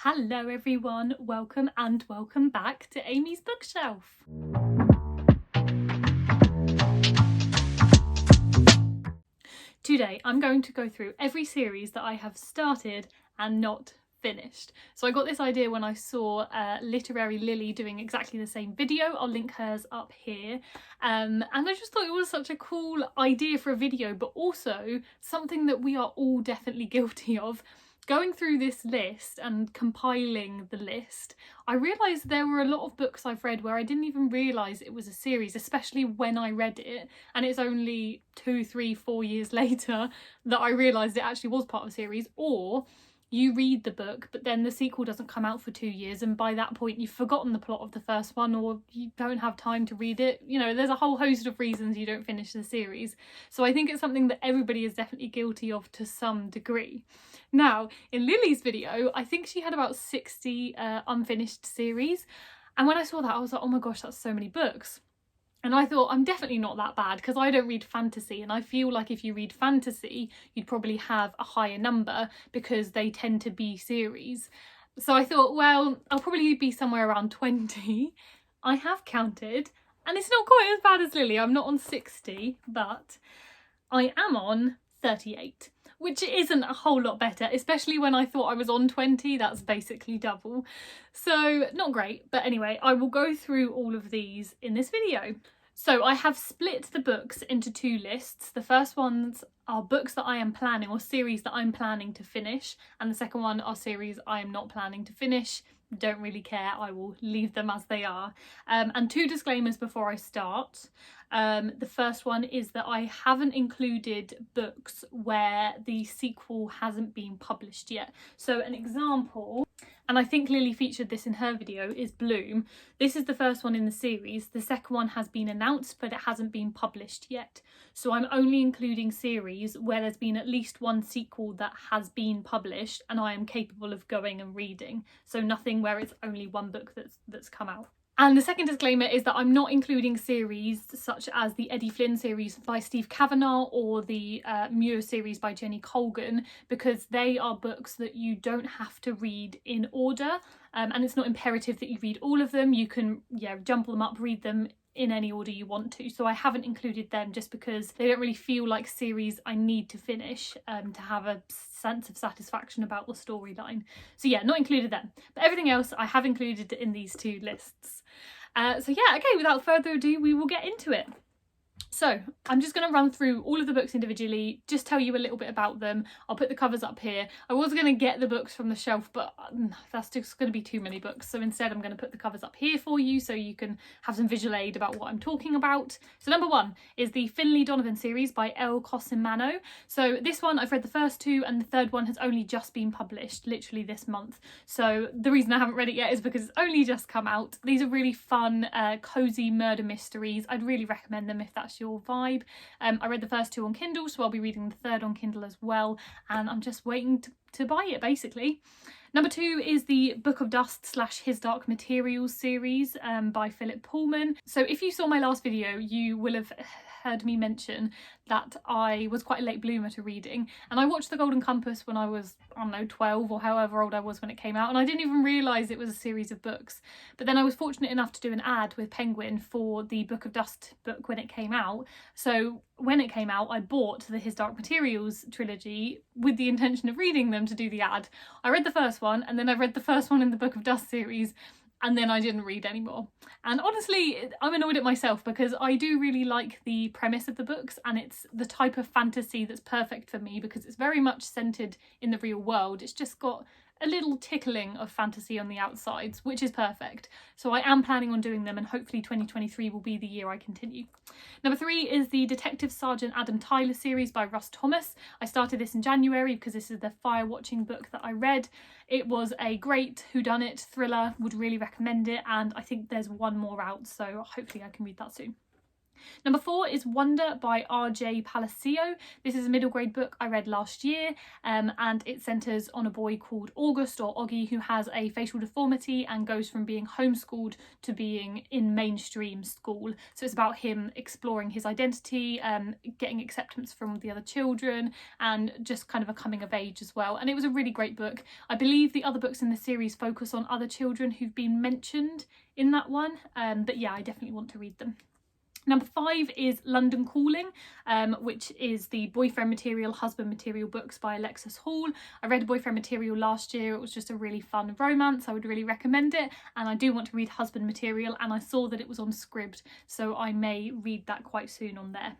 Hello everyone, welcome back to Amy's Bookshelf. Today I'm going to go through every series that I have started and not finished. So I got this idea when I saw Literary Lily doing exactly the same video. I'll link hers up here. And I just thought it was such a cool idea for a video, but also something that we are all definitely guilty of. Going through this list and compiling the list, I realised there were a lot of books I've read where I didn't even realise it was a series, especially when I read it, and it's only 2, 3, 4 years later that I realised it actually was part of a series. Or you read the book but then the sequel doesn't come out for 2 years, and by that point you've forgotten the plot of the first one, or you don't have time to read it. You know, there's a whole host of reasons you don't finish the series. So I think it's something that everybody is definitely guilty of to some degree. Now, in Lily's video, I think she had about 60 unfinished series, and when I saw that I was like, oh my gosh, that's so many books. And I thought, I'm definitely not that bad because I don't read fantasy, and I feel like if you read fantasy you'd probably have a higher number because they tend to be series. So I thought, well, I'll probably be somewhere around 20. I have counted and it's not quite as bad as Lily. I'm not on 60, but I am on 38, which isn't a whole lot better, especially when I thought I was on 20. That's basically double. So not great, but anyway, I will go through all of these in this video. So I have split the books into 2 lists. The first ones are books that I am planning, or series that I'm planning to finish, and the second one are series I am not planning to finish. Don't really care, I will leave them as they are. And 2 disclaimers before I start. The first one is that I haven't included books where the sequel hasn't been published yet. So an example, and I think Lily featured this in her video, is Bloom. This is the first one in the series. The second one has been announced, but it hasn't been published yet. So I'm only including series where there's been at least one sequel that has been published and I am capable of going and reading. So nothing where it's only one book that's come out. And the second disclaimer is that I'm not including series such as the Eddie Flynn series by Steve Kavanagh or the Muir series by Jenny Colgan, because they are books that you don't have to read in order, and it's not imperative that you read all of them. You can jumble them up, read them in any order you want to. So I haven't included them just because they don't really feel like series I need to finish to have a sense of satisfaction about the storyline. So yeah, not included them. But everything else I have included in these 2 lists. So yeah, okay, without further ado, we will get into it. So I'm just going to run through all of the books individually, just tell you a little bit about them. I'll put the covers up here. I was going to get the books from the shelf, but that's just going to be too many books. So instead I'm going to put the covers up here for you so you can have some visual aid about what I'm talking about. So number 1 is the Finlay Donovan series by Elle Cosimano. So this one, I've read the first 2 and the third one has only just been published, literally this month. So the reason I haven't read it yet is because it's only just come out. These are really fun, cosy murder mysteries. I'd really recommend them if that's your vibe. I read the first 2 on Kindle, so I'll be reading the third on Kindle as well, and I'm just waiting to buy it basically. Number 2 is the Book of Dust / His Dark Materials series by Philip Pullman. So if you saw my last video, you will have heard me mention that I was quite a late bloomer to reading, and I watched The Golden Compass when I was, I don't know, 12 or however old I was when it came out, and I didn't even realise it was a series of books. But then I was fortunate enough to do an ad with Penguin for the Book of Dust book when it came out. So when it came out, I bought the His Dark Materials trilogy with the intention of reading them to do the ad. I read the first one, and then I read the first one in the Book of Dust series, and then I didn't read anymore. And honestly, I'm annoyed at myself because I do really like the premise of the books, and it's the type of fantasy that's perfect for me because it's very much centred in the real world. It's just got a little tickling of fantasy on the outsides, which is perfect. So I am planning on doing them, and hopefully 2023 will be the year I continue. Number 3 is the Detective Sergeant Adam Tyler series by Russ Thomas. I started this in January because this is the fire watching book that I read. It was a great whodunit thriller, would really recommend it, and I think there's one more out, so hopefully I can read that soon. Number 4 is Wonder by R.J. Palacio. This is a middle grade book I read last year, and it centres on a boy called August, or Oggy, who has a facial deformity and goes from being homeschooled to being in mainstream school. So it's about him exploring his identity, getting acceptance from the other children, and just kind of a coming of age as well. And it was a really great book. I believe the other books in the series focus on other children who've been mentioned in that one, but yeah, I definitely want to read them. Number 5 is London Calling, which is the boyfriend material, husband material books by Alexis Hall. I read boyfriend material last year. It was just a really fun romance. I would really recommend it. And I do want to read husband material, and I saw that it was on Scribd, so I may read that quite soon on there.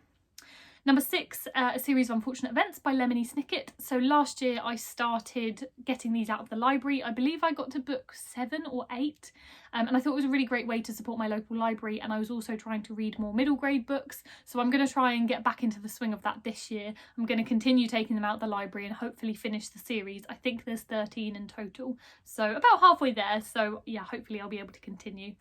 Number 6, A Series of Unfortunate Events by Lemony Snicket. So last year I started getting these out of the library. I believe I got to book 7 or 8, and I thought it was a really great way to support my local library, and I was also trying to read more middle grade books, so I'm going to try and get back into the swing of that this year. I'm going to continue taking them out of the library and hopefully finish the series. I think there's 13 in total, so about halfway there, so yeah, hopefully I'll be able to continue.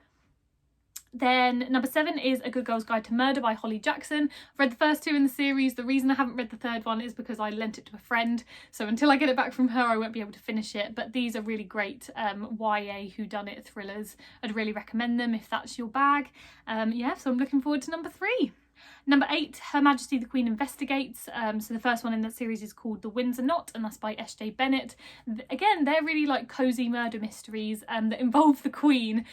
Then number 7 is A Good Girl's Guide to Murder by Holly Jackson. I've read the first 2 in the series. The reason I haven't read the third one is because I lent it to a friend, so until I get it back from her I won't be able to finish it, but these are really great YA whodunit thrillers. I'd really recommend them if that's your bag. Yeah, so I'm looking forward to number 3. Number 8, Her Majesty the Queen Investigates. So the first one in that series is called The Windsor Knot, and that's by S.J. Bennett. Again, they're really like cosy murder mysteries that involve the Queen.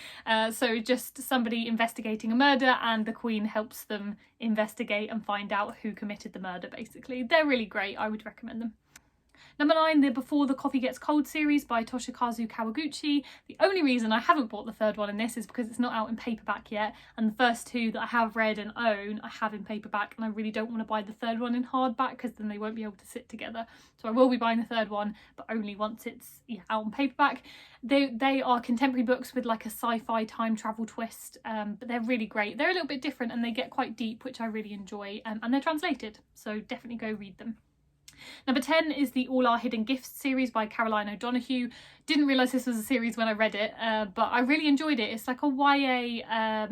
So just somebody investigating a murder, and the Queen helps them investigate and find out who committed the murder, basically. They're really great. I would recommend them. Number 9, the Before the Coffee Gets Cold series by Toshikazu Kawaguchi. The only reason I haven't bought the third one in this is because it's not out in paperback yet, and the first 2 that I have read and own I have in paperback, and I really don't want to buy the third one in hardback because then they won't be able to sit together. So I will be buying the third one, but only once it's out on paperback. They are contemporary books with like a sci-fi time travel twist, but they're really great. They're a little bit different and they get quite deep, which I really enjoy, and they're translated, so definitely go read them. Number 10 is the All Our Hidden Gifts series by Caroline O'Donoghue. Didn't realise this was a series when I read it, but I really enjoyed it. It's like a YA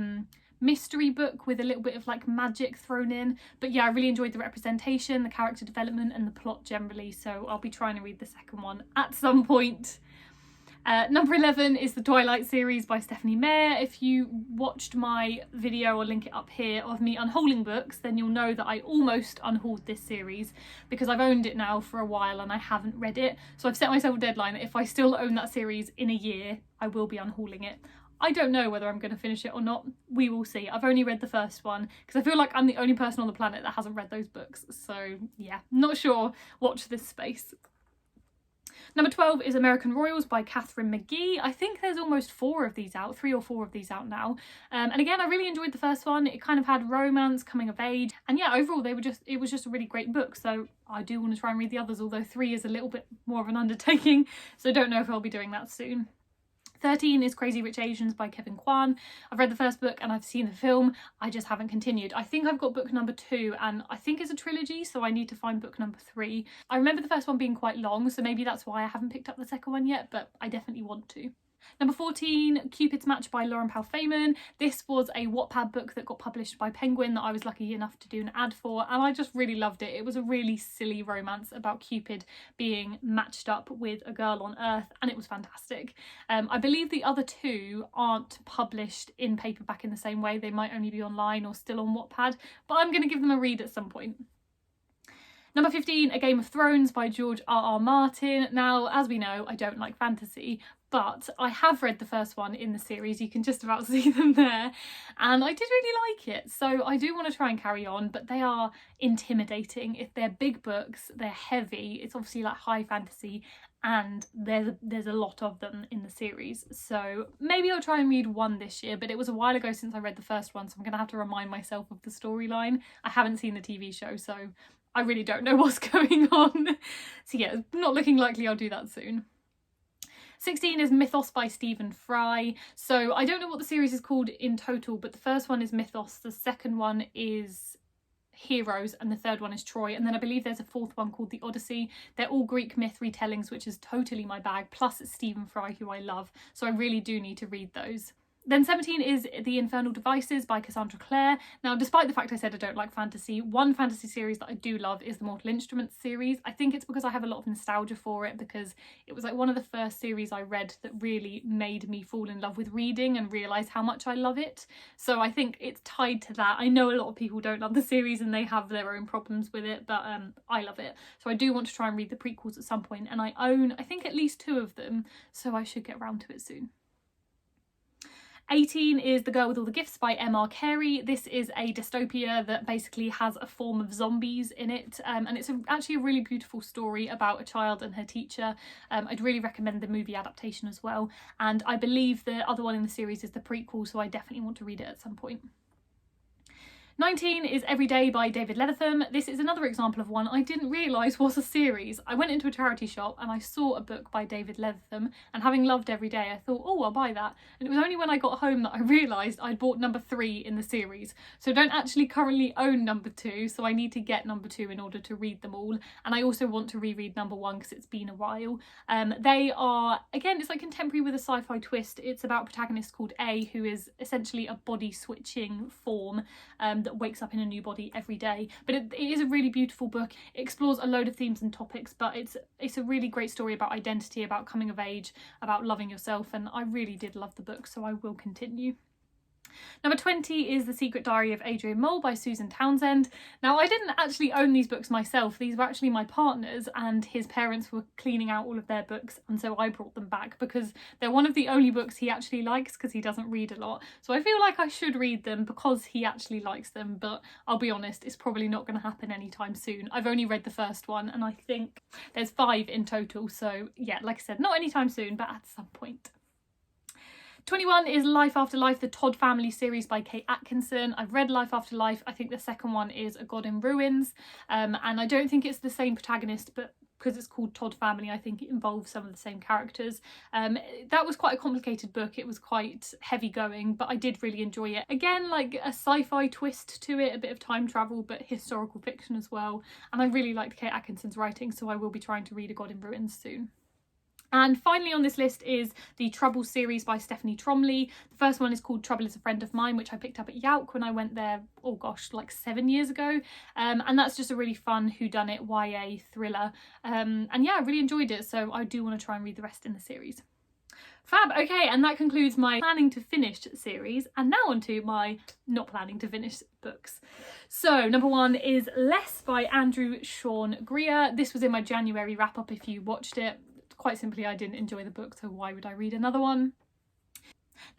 mystery book with a little bit of like magic thrown in. But yeah, I really enjoyed the representation, the character development and the plot generally, so I'll be trying to read the second one at some point. Number 11 is the Twilight series by Stephanie Meyer. If you watched my video, I'll link it up here, of me unhauling books, then you'll know that I almost unhauled this series because I've owned it now for a while and I haven't read it. So I've set myself a deadline that if I still own that series in a year, I will be unhauling it. I don't know whether I'm going to finish it or not. We will see. I've only read the first one because I feel like I'm the only person on the planet that hasn't read those books. So yeah, not sure. Watch this space. Number 12 is American Royals by Catherine McGee. I think there's almost 4 of these out, 3 or 4 of these out now. And again, I really enjoyed the first one. It kind of had romance, coming of age, and yeah, overall it was just a really great book. So I do want to try and read the others, although 3 is a little bit more of an undertaking. So don't know if I'll be doing that soon. 13 is Crazy Rich Asians by Kevin Kwan. I've read the first book and I've seen the film. I just haven't continued. I think I've got book number 2 and I think it's a trilogy, so I need to find book number 3. I remember the first one being quite long, so maybe that's why I haven't picked up the second one yet, but I definitely want to. Number 14, Cupid's Match by Lauren Powell Feynman. This was a Wattpad book that got published by Penguin that I was lucky enough to do an ad for, and I just really loved it. It was a really silly romance about Cupid being matched up with a girl on Earth, and it was fantastic. I believe the other 2 aren't published in paperback in the same way. They might only be online or still on Wattpad, but I'm going to give them a read at some point. Number 15, A Game of Thrones by George R.R. Martin. Now, as we know, I don't like fantasy, but I have read the first one in the series. You can just about see them there, and I did really like it. So I do want to try and carry on, but they are intimidating. If they're big books, they're heavy. It's obviously like high fantasy, and there's a lot of them in the series. So maybe I'll try and read 1 this year, but it was a while ago since I read the first one, so I'm going to have to remind myself of the storyline. I haven't seen the TV show, so I really don't know what's going on. So yeah, it's not looking likely I'll do that soon. 16 is Mythos by Stephen Fry. So I don't know what the series is called in total, but the first one is Mythos, the second one is Heroes, and the third one is Troy, and then I believe there's a 4th one called The Odyssey. They're all Greek myth retellings, which is totally my bag, plus it's Stephen Fry, who I love, so I really do need to read those. Then 17 is The Infernal Devices by Cassandra Clare. Now, despite the fact I said I don't like fantasy, one fantasy series that I do love is the Mortal Instruments series. I think it's because I have a lot of nostalgia for it, because it was like one of the first series I read that really made me fall in love with reading and realise how much I love it. So I think it's tied to that. I know a lot of people don't love the series and they have their own problems with it, but I love it. So I do want to try and read the prequels at some point, and I own, I think, at least 2 of them, so I should get around to it soon. 18 is The Girl with All the Gifts by M.R. Carey. This is a dystopia that basically has a form of zombies in it, and it's actually a really beautiful story about a child and her teacher. I'd really recommend the movie adaptation as well, and I believe the other one in the series is the prequel, so I definitely want to read it at some point. 19 is Every Day by David Leathertham. This is another example of one I didn't realise was a series. I went into a charity shop and I saw a book by David Leathertham, and having loved Every Day, I thought, oh, I'll buy that. And it was only when I got home that I realised I'd bought number 3 in the series. So I don't actually currently own number 2, so I need to get number 2 in order to read them all. And I also want to reread number 1 because it's been a while. They are, again, it's like contemporary with a sci-fi twist. It's about a protagonist called A, who is essentially a body switching form that wakes up in a new body every day. But it is a really beautiful book. It explores a load of themes and topics, but it's a really great story about identity, about coming of age, about loving yourself, and I really did love the book, so I will continue. Number 20 is The Secret Diary of Adrian Mole by Susan Townsend. Now, I didn't actually own these books myself. These were actually my partner's, and his parents were cleaning out all of their books, and so I brought them back because they're one of the only books he actually likes, because he doesn't read a lot. So I feel like I should read them because he actually likes them, but I'll be honest, it's probably not going to happen anytime soon. I've only read the first one, and I think there's 5 in total, so yeah, like I said, not anytime soon, but at some point. 21 is Life After Life, the Todd Family series by Kate Atkinson. I've read Life After Life. I think the second one is A God in Ruins, and I don't think it's the same protagonist, but because it's called Todd Family, I think it involves some of the same characters. That was quite a complicated book. It was quite heavy going, but I did really enjoy it. Again, like a sci-fi twist to it, a bit of time travel, but historical fiction as well. And I really liked Kate Atkinson's writing, so I will be trying to read A God in Ruins soon. And finally on this list is the Trouble series by Stephanie Tromley. The first one is called Trouble is a Friend of Mine, which I picked up at Yauk when I went there, oh gosh, like 7 years ago. And that's just a really fun whodunit YA thriller. And yeah, I really enjoyed it, so I do want to try and read the rest in the series. Fab, okay, and that concludes my planning to finish series, and now on to my not planning to finish books. So number 1 is Less by Andrew Sean Greer. This was in my January wrap up if you watched it. Quite simply, I didn't enjoy the book, so why would I read another one?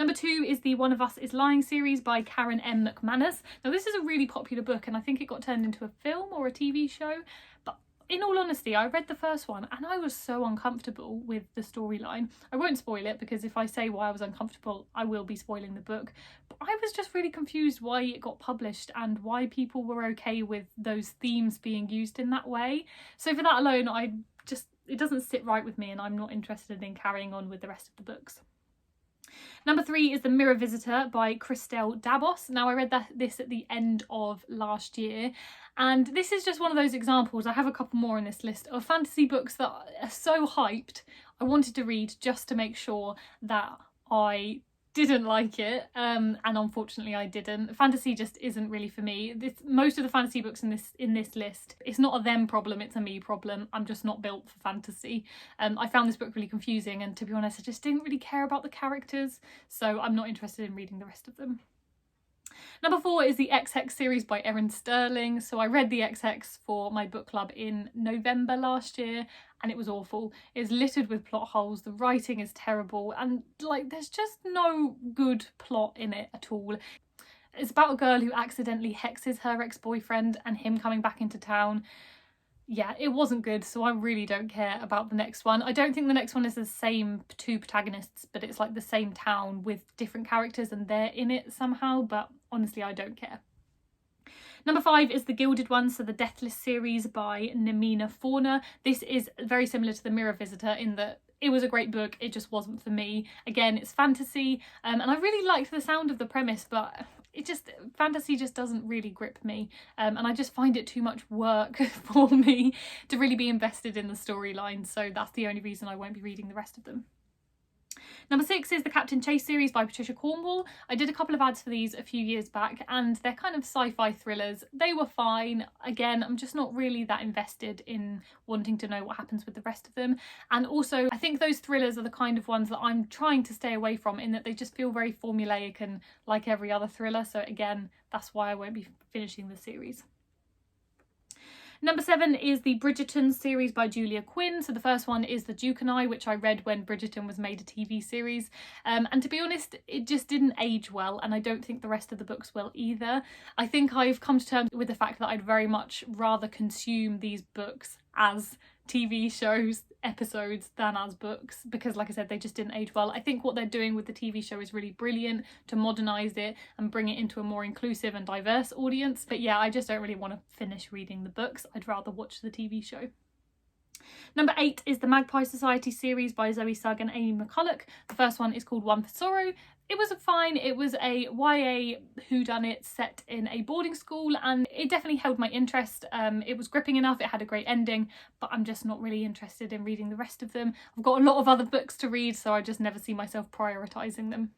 Number 2 is the One of Us is Lying series by Karen M. McManus. Now this is a really popular book, and I think it got turned into a film or a TV show, but in all honesty, I read the first one and I was so uncomfortable with the storyline. I won't spoil it, because if I say why I was uncomfortable, I will be spoiling the book. But I was just really confused why it got published and why people were okay with those themes being used in that way. So for that alone, it doesn't sit right with me, and I'm not interested in carrying on with the rest of the books. Number 3 is The Mirror Visitor by Christelle Dabos. Now, I read this at the end of last year, and this is just one of those examples, I have a couple more in this list, of fantasy books that are so hyped I wanted to read just to make sure that I didn't like it, and unfortunately I didn't. Fantasy just isn't really for me. Most of the fantasy books in this list, it's not a them problem, it's a me problem. I'm just not built for fantasy. I found this book really confusing, and to be honest, I just didn't really care about the characters, so I'm not interested in reading the rest of them. Number 4 is the Ex-Hex series by Erin Sterling. So I read the Ex-Hex for my book club in November last year, and it was awful. It's littered with plot holes, the writing is terrible, and like there's just no good plot in it at all. It's about a girl who accidentally hexes her ex-boyfriend and him coming back into town. Yeah, it wasn't good, so I really don't care about the next one. I don't think the next one is the same 2 protagonists, but it's like the same town with different characters and they're in it somehow, but honestly, I don't care. Number 5 is The Gilded One, so the Deathless series by Namina Fauna. This is very similar to The Mirror Visitor in that it was a great book, it just wasn't for me. Again, it's fantasy, and I really liked the sound of the premise, but fantasy just doesn't really grip me, and I just find it too much work for me to really be invested in the storyline, so that's the only reason I won't be reading the rest of them. Number 6 is the Captain Chase series by Patricia Cornwall. I did a couple of ads for these a few years back and they're kind of sci-fi thrillers. They were fine. Again, I'm just not really that invested in wanting to know what happens with the rest of them. And also, I think those thrillers are the kind of ones that I'm trying to stay away from, in that they just feel very formulaic and like every other thriller. So again, that's why I won't be finishing the series. Number 7 is the Bridgerton series by Julia Quinn. So the first one is The Duke and I, which I read when Bridgerton was made a TV series. And to be honest, it just didn't age well, and I don't think the rest of the books will either. I think I've come to terms with the fact that I'd very much rather consume these books as TV shows episodes than as books, because like I said, they just didn't age well. I think what they're doing with the TV show is really brilliant to modernise it and bring it into a more inclusive and diverse audience. But yeah, I just don't really want to finish reading the books. I'd rather watch the TV show. Number 8 is the Magpie Society series by Zoe Sugg and Amy McCulloch. The first one is called One for Sorrow. It was fine. It was a YA whodunit set in a boarding school and it definitely held my interest. It was gripping enough, it had a great ending, but I'm just not really interested in reading the rest of them. I've got a lot of other books to read, so I just never see myself prioritising them.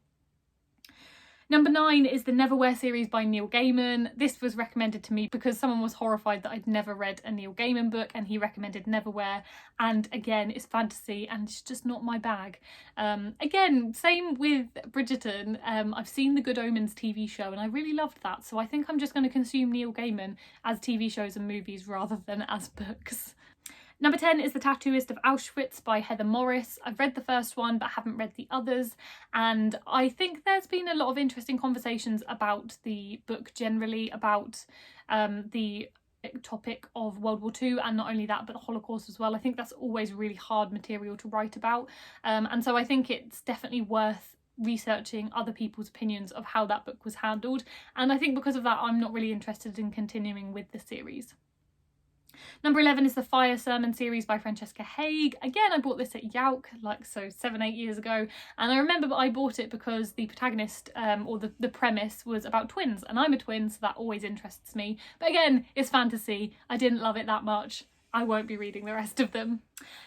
Number 9 is the Neverwhere series by Neil Gaiman. This was recommended to me because someone was horrified that I'd never read a Neil Gaiman book and he recommended Neverwhere. And again, it's fantasy and it's just not my bag. Again, same with Bridgerton. I've seen the Good Omens TV show and I really loved that. So I think I'm just going to consume Neil Gaiman as TV shows and movies rather than as books. Number 10 is The Tattooist of Auschwitz by Heather Morris. I've read the first one but haven't read the others, and I think there's been a lot of interesting conversations about the book generally, about the topic of World War II, and not only that but the Holocaust as well. I think that's always really hard material to write about, and so I think it's definitely worth researching other people's opinions of how that book was handled, and I think because of that I'm not really interested in continuing with the series. Number 11 is the Fire Sermon series by Francesca Haig. Again, I bought this at Yauk, like so 7-8 years ago, and I remember I bought it because the protagonist or the premise was about twins, and I'm a twin, so that always interests me. But again, it's fantasy. I didn't love it that much. I won't be reading the rest of them.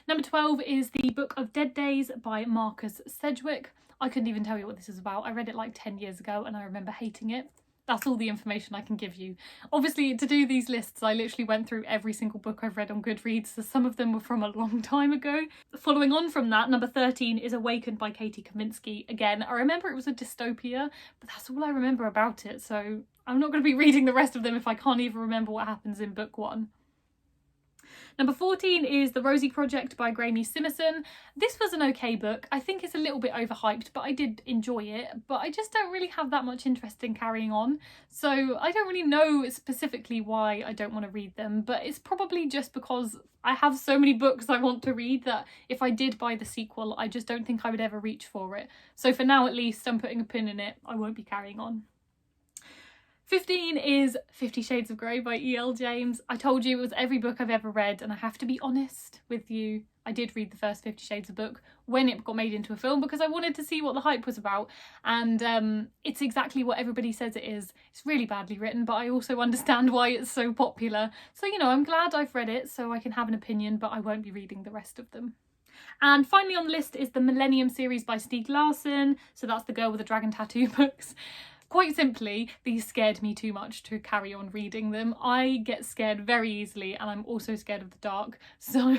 Number 12 is the Book of Dead Days by Marcus Sedgwick. I couldn't even tell you what this is about. I read it like 10 years ago and I remember hating it. That's all the information I can give you. Obviously, to do these lists, I literally went through every single book I've read on Goodreads, so some of them were from a long time ago. Following on from that, number 13 is Awakened by Katie Kaminsky. Again, I remember it was a dystopia, but that's all I remember about it, so I'm not going to be reading the rest of them if I can't even remember what happens in book 1. Number 14 is The Rosie Project by Graeme Simmerson. This was an okay book. I think it's a little bit overhyped, but I did enjoy it. But I just don't really have that much interest in carrying on. So I don't really know specifically why I don't want to read them, but it's probably just because I have so many books I want to read that if I did buy the sequel, I just don't think I would ever reach for it. So for now, at least, I'm putting a pin in it. I won't be carrying on. 15 is 50 Shades of Grey by E.L. James. I told you it was every book I've ever read, and I have to be honest with you, I did read the first 50 Shades of book when it got made into a film because I wanted to see what the hype was about, and it's exactly what everybody says it is. It's really badly written, but I also understand why it's so popular. So, you know, I'm glad I've read it so I can have an opinion, but I won't be reading the rest of them. And finally on the list is the Millennium series by Stieg Larsson. So that's the Girl with the Dragon Tattoo books. Quite simply, these scared me too much to carry on reading them. I get scared very easily and I'm also scared of the dark, so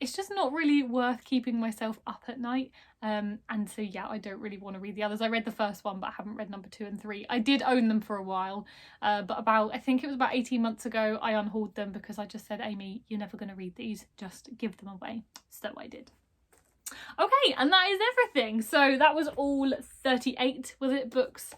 it's just not really worth keeping myself up at night. And so yeah, I don't really want to read the others. I read the first one but I haven't read number 2 and 3. I did own them for a while, but I think it was about 18 months ago I unhauled them because I just said, Amy, you're never going to read these, just give them away. So I did. Okay, and that is everything. So that was all 38, was it, books?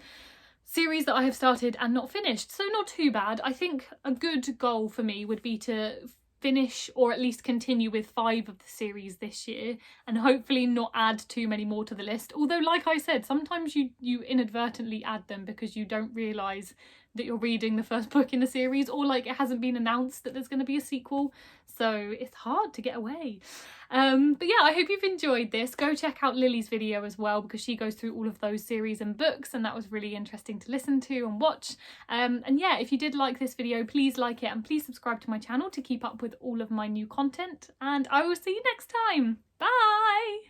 Series that I have started and not finished, so not too bad. I think a good goal for me would be to finish or at least continue with 5 of the series this year and hopefully not add too many more to the list, although like I said, sometimes you inadvertently add them because you don't realise that you're reading the first book in a series, or like it hasn't been announced that there's going to be a sequel, so it's hard to get away. But yeah, I hope you've enjoyed this. Go check out Lily's video as well because she goes through all of those series and books and that was really interesting to listen to and watch. And yeah, if you did like this video, please like it and please subscribe to my channel to keep up with all of my new content, and I will see you next time. Bye!